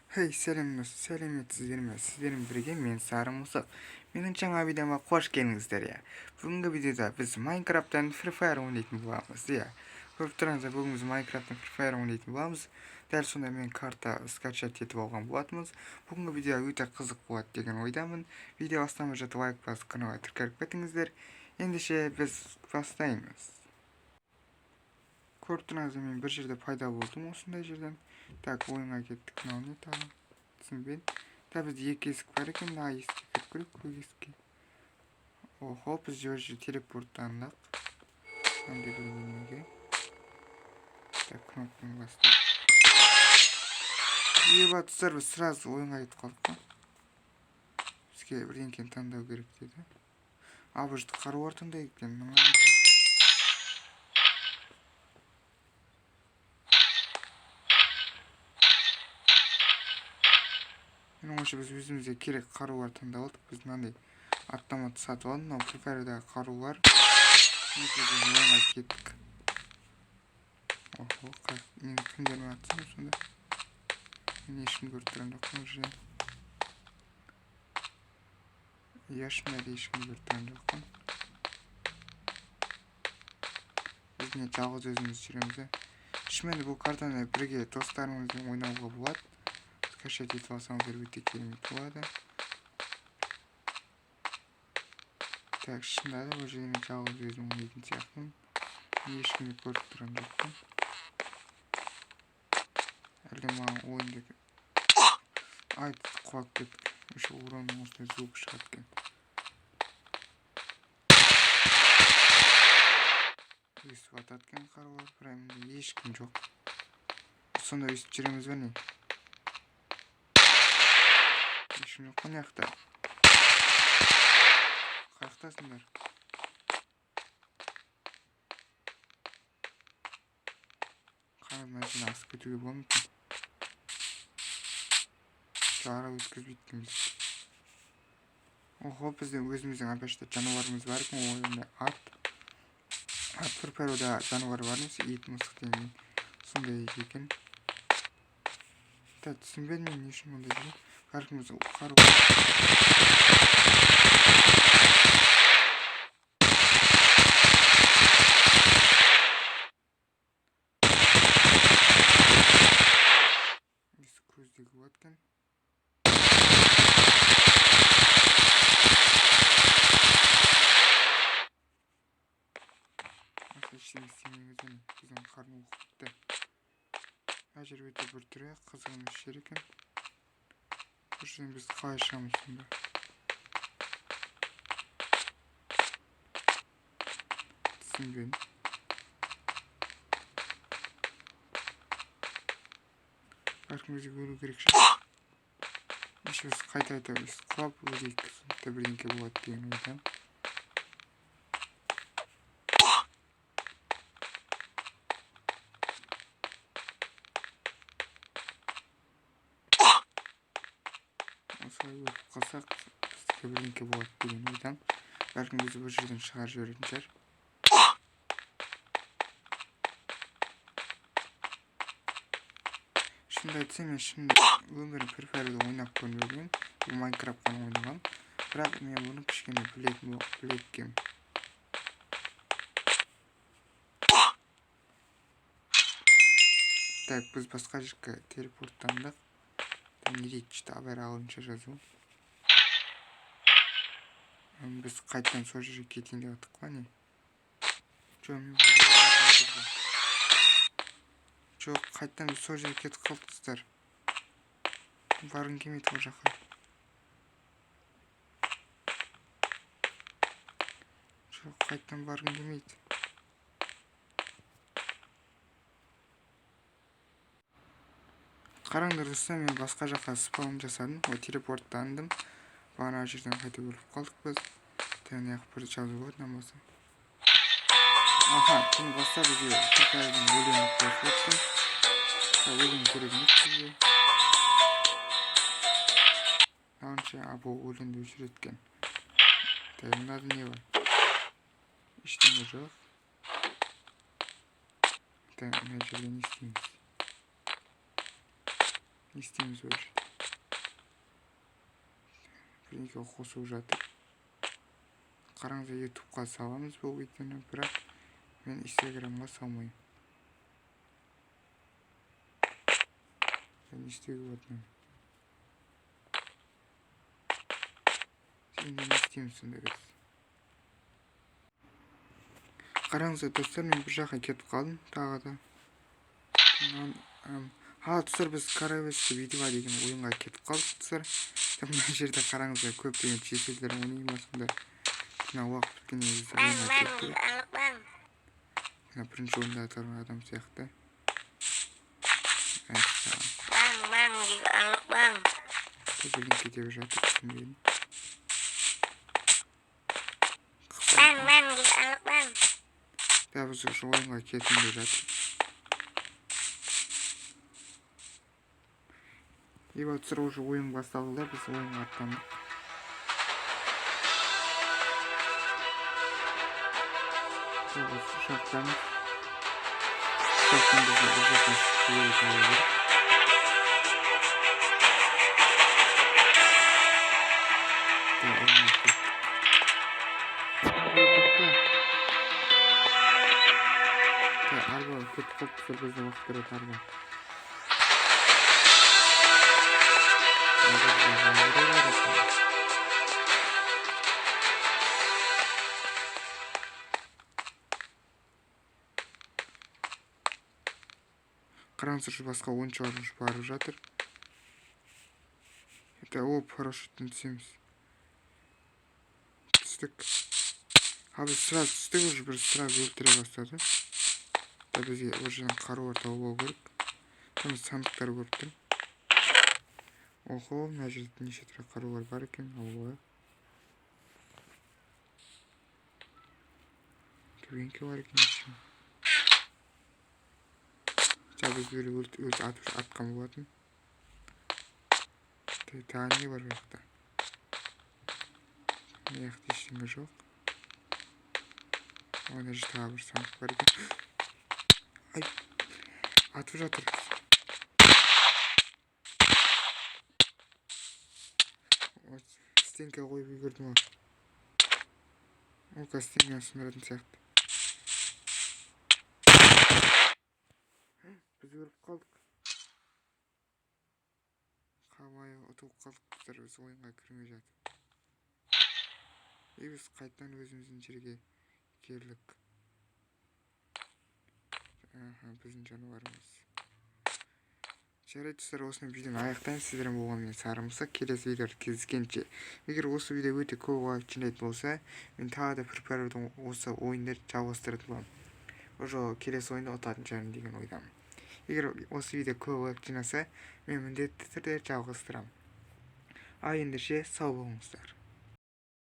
Hey сәлеметсіздер ме? Сіздермен бірге мен Сары Мұсық. Менің жаңа видеома қош келдіңіздер я. Бүгінгі видеода біз Майнкрафттан Free Fire ойнайтын боламыз я. Көріп тұрсыздар, бүгін біз Майнкрафттан Free Fire ойнайтын боламыз. Дәл сонда мен карта скачать етіп алған болатынбыз. Бүгінгі видео өте қызық болады деген ойдамын. Видео бастамай жатып лайк басып каналға тіркеліп кетіңіздер. Ендеше біз бастаймыз. Көріп тұрсыздар, мен бір жерде пайда болдым осындай жерден. Так, ойынға кеттік. Мынау не тағы? Түсінбедім. Да, бізде екі есік бар екен. А есікке кіріп көрейік, көк есікке. Охо, біз жерде телепорттандық. Мынандай бір бөлмеге. Так, кнопканы бастық. Ебатсыздар, біз сразу ойынға кетіп қалдық па? Бізге бірдеңкені таңдау керек деді. А, бұл жерде қару бар таңдайық екен. Менің ойымша біз өзімізге керек қарулар таңдап алдық. Біз мынандай автомат сатып алдық. Мынау Free Fire'дағы қарулар. Ойынға кеттік. Охо, мен кімдермен атсам сонда? Мен ешкім көріп тұрған жоқпын бұл жерден. Иә, шынында ешкім көріп тұрған жоқпын. Біз не жалғыз өзіміз жүреміз. Шынымен бұл картаны бірге достарыңызбен ойнауға болады. Скачать етіп алсаңыздар өте керемет болады. Так, шынында да бұл жерде мен жалғыз өзім ойнайтын сияқтымын. Ешкімді көріп тұрған жоқпын. Әлде маған ойындaki ай құлап кеттік. Еще уронның осындай звук шығады екен. Өйстіп атады екен қарулар, бірақ ешкім жоқ. Сонда өйстіп жүреміз бе не? Ешкім жоқ қой жақта. Қаяқтасыңдар? Мына жерден асып кетуге бола ма екен? Жара өткізбейді екен біз. Охо, біздің өзіміздің обычно жануарымыз бар екен, ойында ат. Free Fire'да жануар бар емес, ит, мысық деген сондай екен. Да, түсінбедім мен не үшін ондай жүрмін. Бәлкім біз қару. Көздегі болады екен. Ештеңе істемейміз бе? Біздің қарны оқытты. Мына жер өте бір түрі қызығымыз жер екен. Бұл жерден біз қалай шығамыз сонда? Түсінбедім. Бәлкім өзі өлу керек шығар. Еш біз қайта құлап өлейік. Сонда бірдеңке болады деген ойдамын. Осылай өліп қалсақ, бізге бірдеңке болады деген ойдамын. Бәлкім өзі бұл жерден шығарып жіберетін шығар. Шынымды айтсам, мен шынында өмірім Free Fire'да ойнап көрмеген. Майнкрафттан ойнаған. Бірақ мен бұны кішкене білеткен. Так, біз басқа жерге телепорттандық. Не дейді, что абайра алынша жазу. Біз қайтадан сол жерге кетейін деп аттық па не? Жоқ, қайтадан біз сол жерге кетіп қалдықсыздар. Барғым келмейді ол жаққа. Жоқ, қайтадан барғым келмейді. Қараңдар достар, мен басқа жаққа спаун жасадым. Телепорттандым. Бана жерден қайта өліп қалдық біз. Тәне ақ бір жазу бар намазы. Аха, бұны баста бізге Free-Fire'дың өлеңі қосып өттім. Өлең керек емес бізге. Наунша абу өлеңді өшіреткен. Мынада не бар? Ештеңе жоқ. Мына жерде не істейміз? Не істейміз ол жерде? бірдеңе қосып жатыр. Қараңыздар, ютубқа саламыз бұл видеоны, бірақ мен инстаграмға салмаймын. Не істеуге болады? Енді не істейміз сонда біз? Қараңыздар достар, мен бір жаққа кетіп қалдым тағы да. Достар, біз Каравесті видео деген ойынға кетіп қалдық достар. Мына жерде қараңыздар, көптеген шетелдер ойнайды ма сонда. Мына уақыт біткеннен кейін ойынға кетті. Мына бірінші орында тұрған адам сияқты. Бірдеңе кете жатыр, түсінбедім. Да, біз уже ойынға кетіп жатыр. И вот сразу уже ойын басталды да, біз ойынға аттандық. Біз ұшақтамыз. Ұшақтан біздің бір жақтан шығып керек. Арба кетіп қалыпты, біздің уақыттары арба. Қараңыздар, басқа ойыншылар барып жатыр. Это парашюттен түсеміз. Түстік. Біз сразу түстік, уже бір сразу өлтіре бастады. Бізге оржан қаруар тауып алу керек. Там сандықтар көріп тұрмын. Охо, мына жерде неше түрлі қарулар бар екен, алуға. Көбенке бар екен. Біз бөлі өлті атқан болатын. Тағы не бар жақта? Яқты ештеңе жоқ. Оны же тағы бір сандық бар екен. Ай, атып жатыр. Стенка қойып үйгірдім ау. Оқа стенканы сындыратын сияқты. Біз өліп қалдық. Қабайы ұтылып қалдық, біз ойынға кірмей жатып. Біз қайтадан өзіміздің жерге келдік. Біздің жануарымыз. Жарайды достар, осыны видеоны аяқтаймын. Сіздермен болған мен Сарымсақ. Келесі видеода кездескенше. Егер осы видео өте көп лайк жинайтын болса, мен тағы да Free осы ойындарды жалғастыратын боламын. Уже келесі ойында ұтатын шығармын деген ойдамын. Егер осы видео көп лайк жинаса, мен міндетті түрде жалғастырамын. Ал ендеше сау болыңыздар.